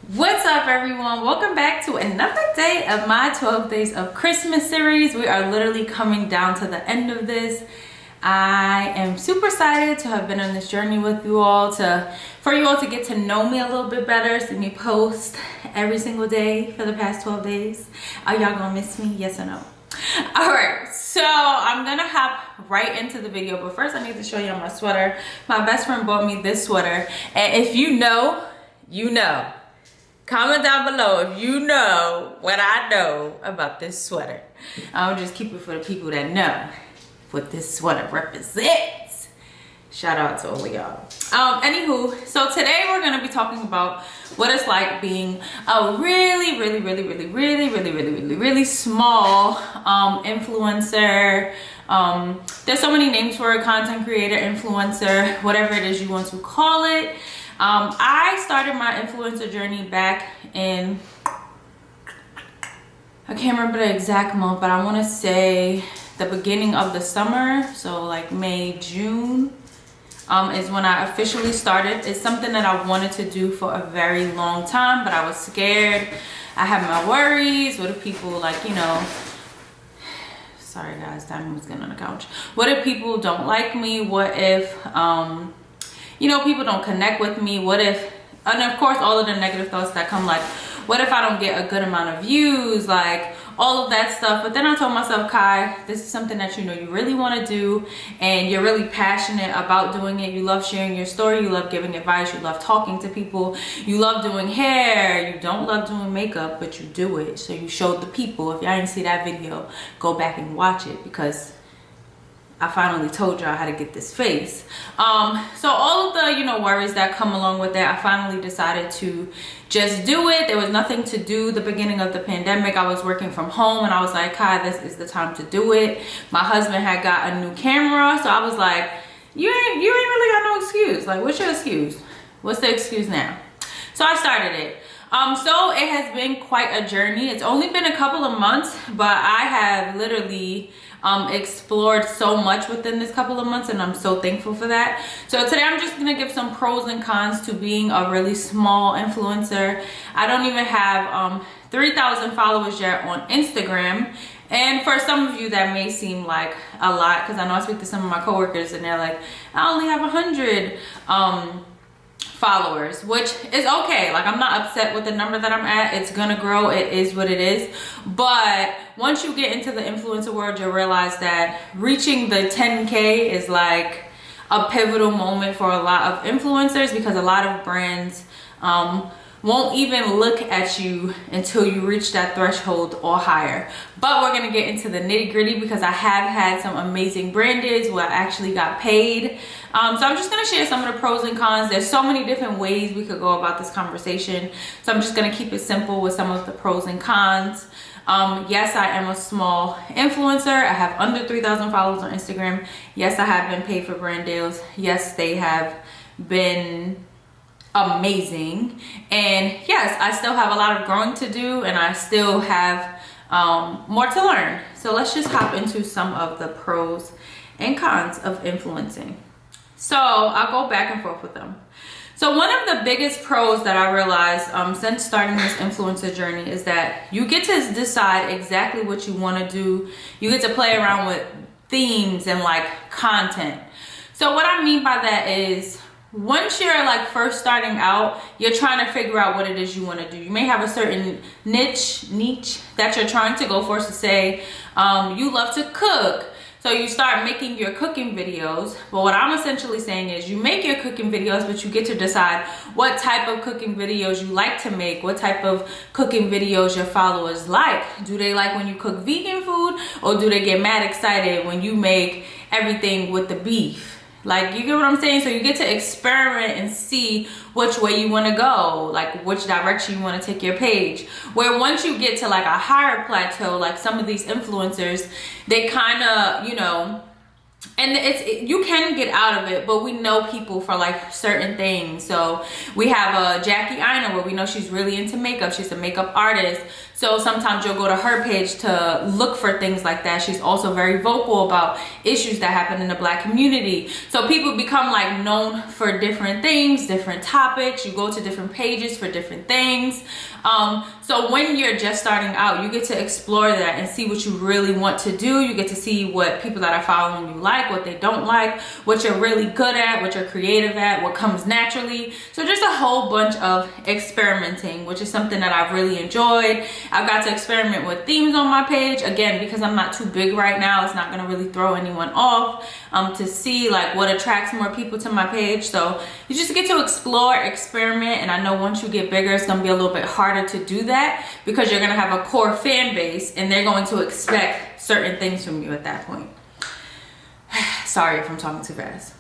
What's up, everyone? Welcome back to another day of my 12 days of Christmas series. We are literally coming down to the end of this. I am super excited to have been on this journey with you all, for you all to get to know me a little bit better, see me post every single day for the past 12 days. Are y'all gonna miss me? Yes or no? All right, so I'm gonna hop right into the video, but first I need to show y'all my sweater. My best friend bought me this sweater, and if you know, you know. Comment down below if you know what I know about this sweater. I'll just keep it for the people that know what this sweater represents. Shout out to all of y'all. Anywho, so today we're gonna be talking about what it's like being a really small influencer. There's so many names for a content creator, influencer, whatever it is you want to call it. I started my influencer journey back in, I can't remember the exact month, but I want to say the beginning of the summer. So like May, June is when I officially started. It's something that I wanted to do for a very long time, but I was scared. I had my worries. What if people, like, you know, sorry guys, Diamond was getting on the couch. What if people don't like me? What if, you know, people don't connect with me? What if, and of course all of the negative thoughts that come, like, what if I don't get a good amount of views, like all of that stuff. But then I told myself, Kai, this is something that you know you really want to do, and you're really passionate about doing it. You love sharing your story, you love giving advice, you love talking to people, you love doing hair, you don't love doing makeup, but you do it. So you showed the people. If y'all didn't see that video, go back and watch it, because I finally told y'all how to get this face. So all of the, you know, worries that come along with that, I finally decided to just do it. There was nothing to do the beginning of the pandemic. I was working from home, and I was like, Kai, this is the time to do it. My husband had got a new camera, so I was like, you ain't really got no excuse. Like, what's your excuse? What's the excuse now? So I started it. So it has been quite a journey. It's only been a couple of months, but I have literally explored so much within this couple of months, and I'm so thankful for that. So today I'm just gonna give some pros and cons to being a really small influencer. I don't even have 3,000 followers yet on Instagram, and for some of you that may seem like a lot, because I know I speak to some of my coworkers and they're like, I only have 100 followers, which is okay. Like, I'm not upset with the number that I'm at. It's gonna grow. It is what it is. But once you get into the influencer world, you'll realize that reaching the 10K is like a pivotal moment for a lot of influencers, because a lot of brands won't even look at you until you reach that threshold or higher. But we're gonna get into the nitty-gritty, because I have had some amazing brand deals where I actually got paid. So I'm just gonna share some of the pros and cons. There's so many different ways we could go about this conversation, so I'm just gonna keep it simple with some of the pros and cons. Yes, I am a small influencer. I have under 3,000 followers on Instagram. Yes, I have been paid for brand deals. Yes, they have been amazing, and yes, I still have a lot of growing to do, and I still have more to learn. So let's just hop into some of the pros and cons of influencing. So I'll go back and forth with them. So one of the biggest pros that I realized since starting this influencer journey is that you get to decide exactly what you want to do. You get to play around with themes and like content. So what I mean by that is, once you're like first starting out, you're trying to figure out what it is you want to do. You may have a certain niche that you're trying to go for. So say you love to cook, so you start making your cooking videos. But what I'm essentially saying is, you make your cooking videos, but you get to decide what type of cooking videos you like to make, what type of cooking videos your followers like. Do they like when you cook vegan food, or do they get mad excited when you make everything with the beef? Like, you get what I'm saying? So you get to experiment and see which way you want to go, like which direction you want to take your page. Where once you get to like a higher plateau, like some of these influencers, they kind of, you know, and you can get out of it, but we know people for like certain things. So we have Jackie Ina, where we know she's really into makeup. She's a makeup artist. So sometimes you'll go to her page to look for things like that. She's also very vocal about issues that happen in the Black community. So people become like known for different things, different topics. You go to different pages for different things. So when you're just starting out, you get to explore that and see what you really want to do. You get to see what people that are following you like, what they don't like, what you're really good at, what you're creative at, what comes naturally. So just a whole bunch of experimenting, which is something that I've really enjoyed. I've got to experiment with themes on my page. Again, because I'm not too big right now, it's not gonna really throw anyone off to see like what attracts more people to my page. So you just get to explore, experiment, and I know once you get bigger, it's gonna be a little bit harder to do that because you're gonna have a core fan base and they're going to expect certain things from you at that point. Sorry if I'm talking too fast.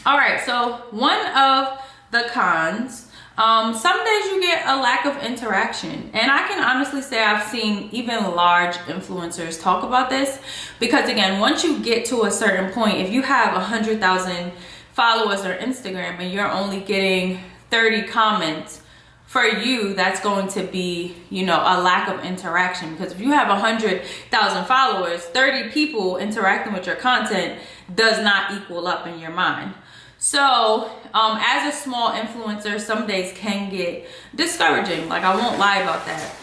All right, so one of the cons, some days you get a lack of interaction, and I can honestly say I've seen even large influencers talk about this, because again, once you get to a certain point, if you have 100,000 followers on Instagram and you're only getting 30 comments, for you, that's going to be, you know, a lack of interaction. Because if you have 100,000 followers, 30 people interacting with your content does not equal up in your mind. So as a small influencer, some days can get discouraging. Like, I won't lie about that.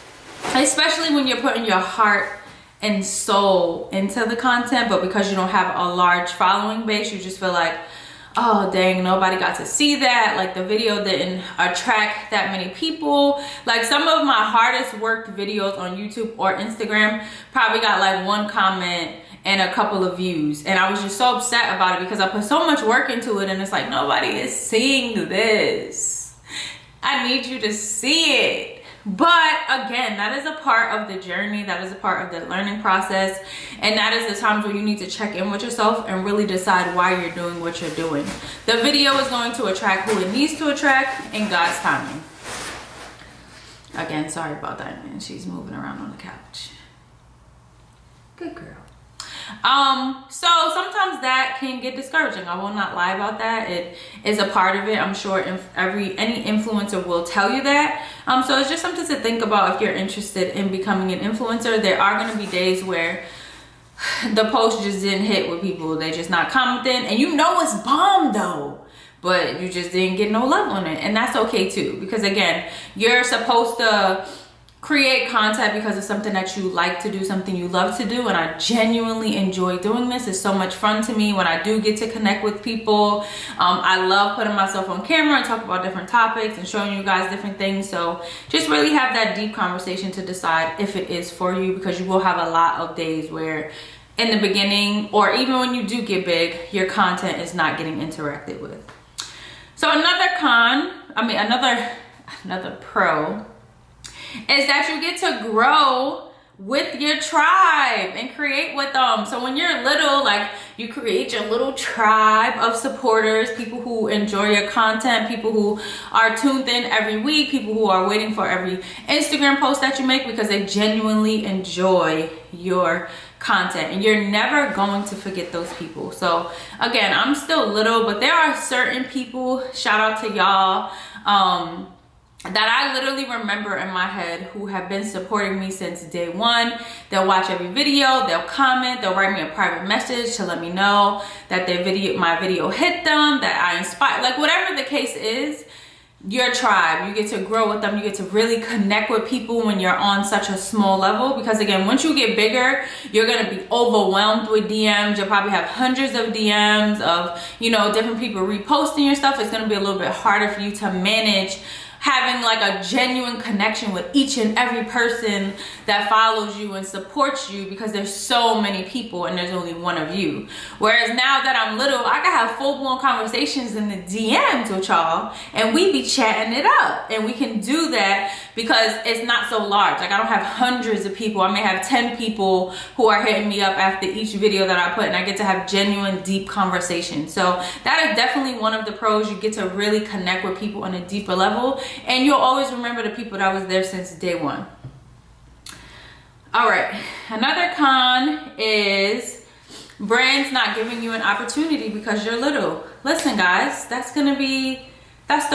Especially when you're putting your heart and soul into the content, but because you don't have a large following base, you just feel like, oh dang, nobody got to see that. Like, the video didn't attract that many people. Like, some of my hardest worked videos on YouTube or Instagram probably got like 1 comment and a couple of views, and I was just so upset about it because I put so much work into it, and it's like, nobody is seeing this. I need you to see it. But again, that is a part of the journey, that is a part of the learning process, and that is the times where you need to check in with yourself and really decide why you're doing what you're doing. The video is going to attract who it needs to attract in God's timing. Again, sorry about that, man. She's moving around on the couch. Good girl. So sometimes that can get discouraging. I will not lie about that. It is a part of it. I'm sure any influencer will tell you that. So it's just something to think about if you're interested in becoming an influencer. There are going to be days where the post just didn't hit with people. They just not commenting, and you know it's bomb though, but you just didn't get no love on it, and that's okay too. Because again, you're supposed to create content because it's something that you like to do, something you love to do, and I genuinely enjoy doing this. It's so much fun to me when I do get to connect with people. I love putting myself on camera and talk about different topics and showing you guys different things. So just really have that deep conversation to decide if it is for you, because you will have a lot of days where in the beginning, or even when you do get big, your content is not getting interacted with. So another pro is that you get to grow with your tribe and create with them. So when you're little, like, you create your little tribe of supporters, people who enjoy your content, people who are tuned in every week, people who are waiting for every Instagram post that you make because they genuinely enjoy your content, and you're never going to forget those people. So again, I'm still little, but there are certain people, shout out to y'all, that I literally remember in my head who have been supporting me since day one. They'll watch every video, they'll comment, they'll write me a private message to let me know that my video hit them, that I inspired, like whatever the case is. Your tribe, you get to grow with them, you get to really connect with people when you're on such a small level, because again, once you get bigger, you're going to be overwhelmed with DMs. You'll probably have hundreds of DMs of, you know, different people reposting your stuff. It's going to be a little bit harder for you to manage having like a genuine connection with each and every person that follows you and supports you, because there's so many people and there's only one of you. Whereas now that I'm little, I can have full-blown conversations in the DMs with y'all, and we be chatting it up, and we can do that because it's not so large. Like, I don't have hundreds of people. I may have 10 people who are hitting me up after each video that I put, and I get to have genuine, deep conversations. So that is definitely one of the pros. You get to really connect with people on a deeper level, and you'll always remember the people that was there since day one. All right, another con is brands not giving you an opportunity because you're little. Listen guys, that's the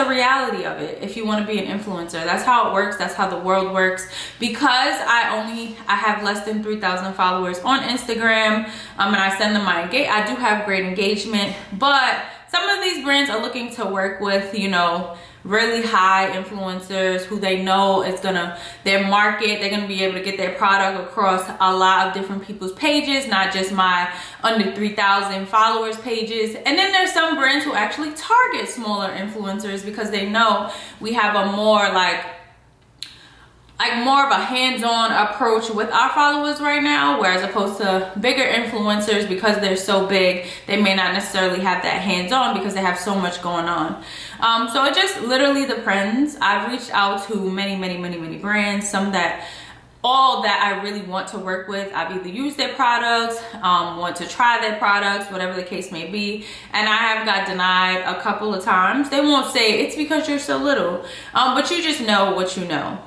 reality of it. If you want to be an influencer, that's how it works. That's how the world works. Because I have less than 3,000 followers on Instagram, and I send them I do have great engagement, but some of these brands are looking to work with, you know, really high influencers who they know is their market, they're gonna be able to get their product across a lot of different people's pages, not just my under 3,000 followers pages. And then there's some brands who actually target smaller influencers because they know we have a more more of a hands-on approach with our followers right now, whereas opposed to bigger influencers, because they're so big, they may not necessarily have that hands-on because they have so much going on. So it just literally depends. I've reached out to many brands, some that all that I really want to work with. I've either used their products, want to try their products, whatever the case may be, and I have got denied a couple of times. They won't say it's because you're so little, but you just know what you know.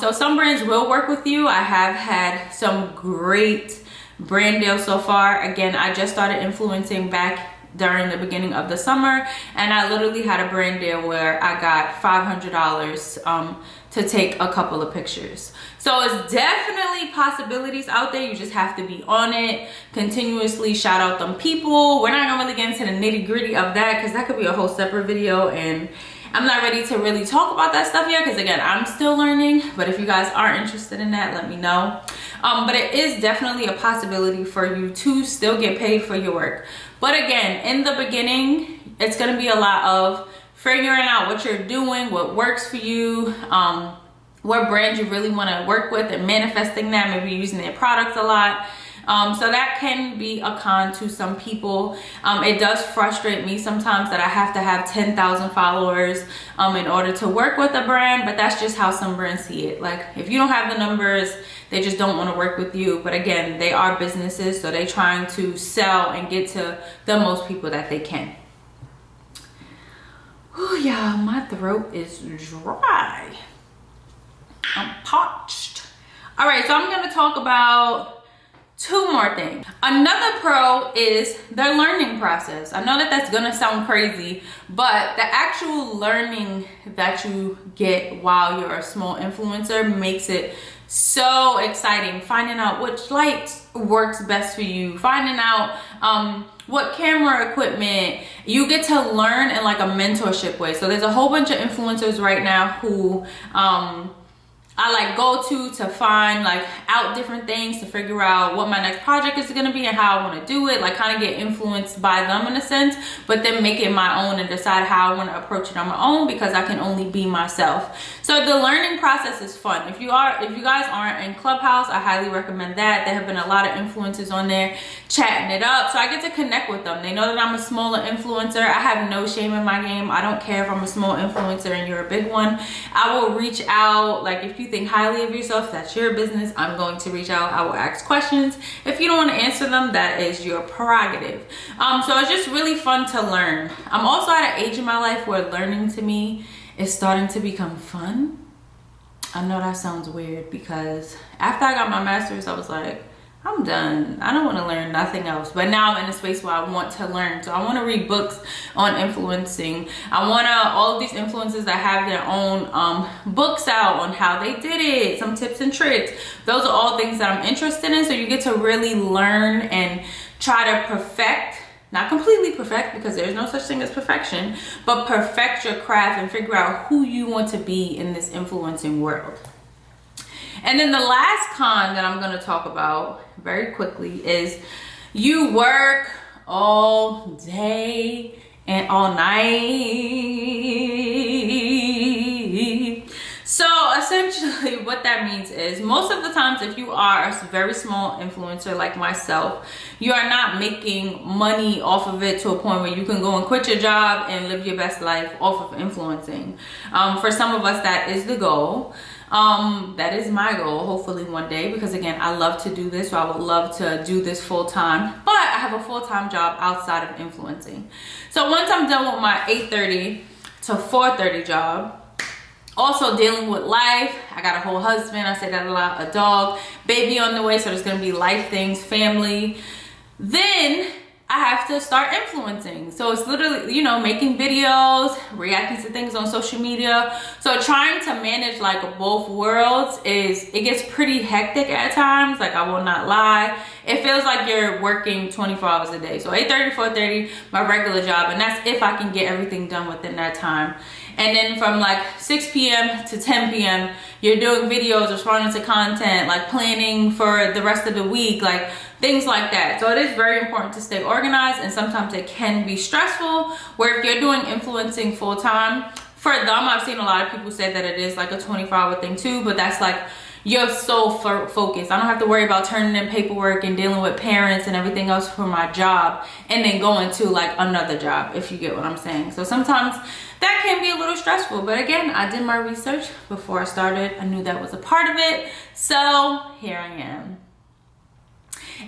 So some brands will work with you. I have had some great brand deals so far. Again, I just started influencing back during the beginning of the summer, and I literally had a brand deal where I got $500 to take a couple of pictures. So it's definitely possibilities out there. You just have to be on it continuously. Shout out them people. We're not gonna really get into the nitty-gritty of that because that could be a whole separate video, and I'm not ready to really talk about that stuff yet because again, I'm still learning. But if you guys are interested in that, let me know. But it is definitely a possibility for you to still get paid for your work. But again, in the beginning, it's gonna be a lot of figuring out what you're doing, what works for you, what brand you really wanna work with, and manifesting that, maybe using their products a lot. So that can be a con to some people. It does frustrate me sometimes that I have to have 10,000 followers in order to work with a brand, but that's just how some brands see it. Like if you don't have the numbers, they just don't want to work with you. But again, they are businesses, so they're trying to sell and get to the most people that they can. Oh yeah, my throat is dry. I'm parched. All right, so I'm gonna talk about two more things. Another pro is their learning process. I know that that's gonna sound crazy, but the actual learning that you get while you're a small influencer makes it so exciting. Finding out which light works best for you, finding out what camera equipment. You get to learn in like a mentorship way. So there's a whole bunch of influencers right now who I like go to find like out different things to figure out what my next project is going to be and how I want to do it, like kind of get influenced by them in a sense, but then make it my own and decide how I want to approach it on my own because I can only be myself. So the learning process is fun. If you guys aren't in Clubhouse, I highly recommend that. There have been a lot of influencers on there chatting it up, so I get to connect with them. They know that I'm a smaller influencer. I have no shame in my game. I don't care if I'm a small influencer and you're a big one. I will reach out. Like if you think highly of yourself, that's your business. I'm going to reach out. I will ask questions. If you don't want to answer them, that is your prerogative. So it's just really fun to learn. I'm also at an age in my life where learning to me is starting to become fun. I know that sounds weird because after I got my master's, I was like, I'm done. I don't want to learn nothing else. But now I'm in a space where I want to learn. So I want to read books on influencing. I want to, all of these influencers that have their own books out on how they did it, some tips and tricks. Those are all things that I'm interested in. So you get to really learn and try to perfect, not completely perfect because there's no such thing as perfection, but perfect your craft and figure out who you want to be in this influencing world. And then the last con that I'm going to talk about very quickly is you work all day and all night. So essentially what that means is most of the times if you are a very small influencer like myself, you are not making money off of it to a point where you can go and quit your job and live your best life off of influencing. For some of us, that is the goal. That is my goal, hopefully one day, because again, I love to do this, so I would love to do this full time, but I have a full-time job outside of influencing. So once I'm done with my 8:30 to 4:30 job, also dealing with life, I got a whole husband, I say that a lot, a dog, baby on the way, so there's gonna be life things, family, then I have to start influencing. So it's literally, you know, making videos, reacting to things on social media. So trying to manage like both worlds it gets pretty hectic at times. Like, I will not lie. It feels like you're working 24 hours a day. So 8:30 to 4:30, my regular job. And that's if I can get everything done within that time. And then from like 6 p.m. to 10 p.m., you're doing videos, responding to content, like planning for the rest of the week, like things like that. So it is very important to stay organized, and sometimes it can be stressful, where if you're doing influencing full time, for them, I've seen a lot of people say that it is like a 24-hour thing too, but that's like your sole focus. I don't have to worry about turning in paperwork and dealing with parents and everything else for my job, and then going to like another job, if you get what I'm saying. So sometimes that can be a little stressful, but again, I did my research before I started. I knew that was a part of it, so here I am.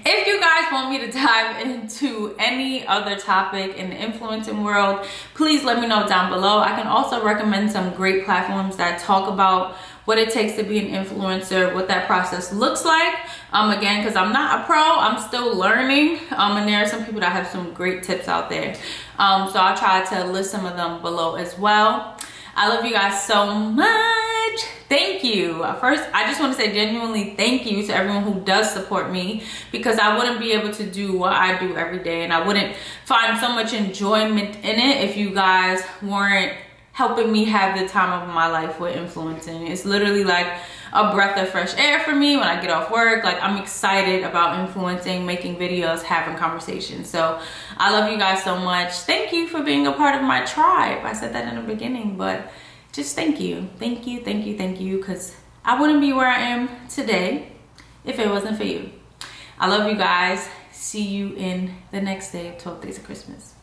If you guys want me to dive into any other topic in the influencing world, please let me know down below. I can also recommend some great platforms that talk about what it takes to be an influencer, what that process looks like. Again, because I'm not a pro, I'm still learning. And there are some people that have some great tips out there. So I'll try to list some of them below as well. I love you guys so much. Thank you. First, I just want to say genuinely thank you to everyone who does support me, because I wouldn't be able to do what I do every day, and I wouldn't find so much enjoyment in it if you guys weren't helping me have the time of my life with influencing. It's literally like a breath of fresh air for me when I get off work. Like, I'm excited about influencing, making videos, having conversations. So I love you guys so much. Thank you for being a part of my tribe. I said that in the beginning, but just thank you. Thank you, thank you, thank you, because I wouldn't be where I am today if it wasn't for you. I love you guys. See you in the next day of 12 Days of Christmas.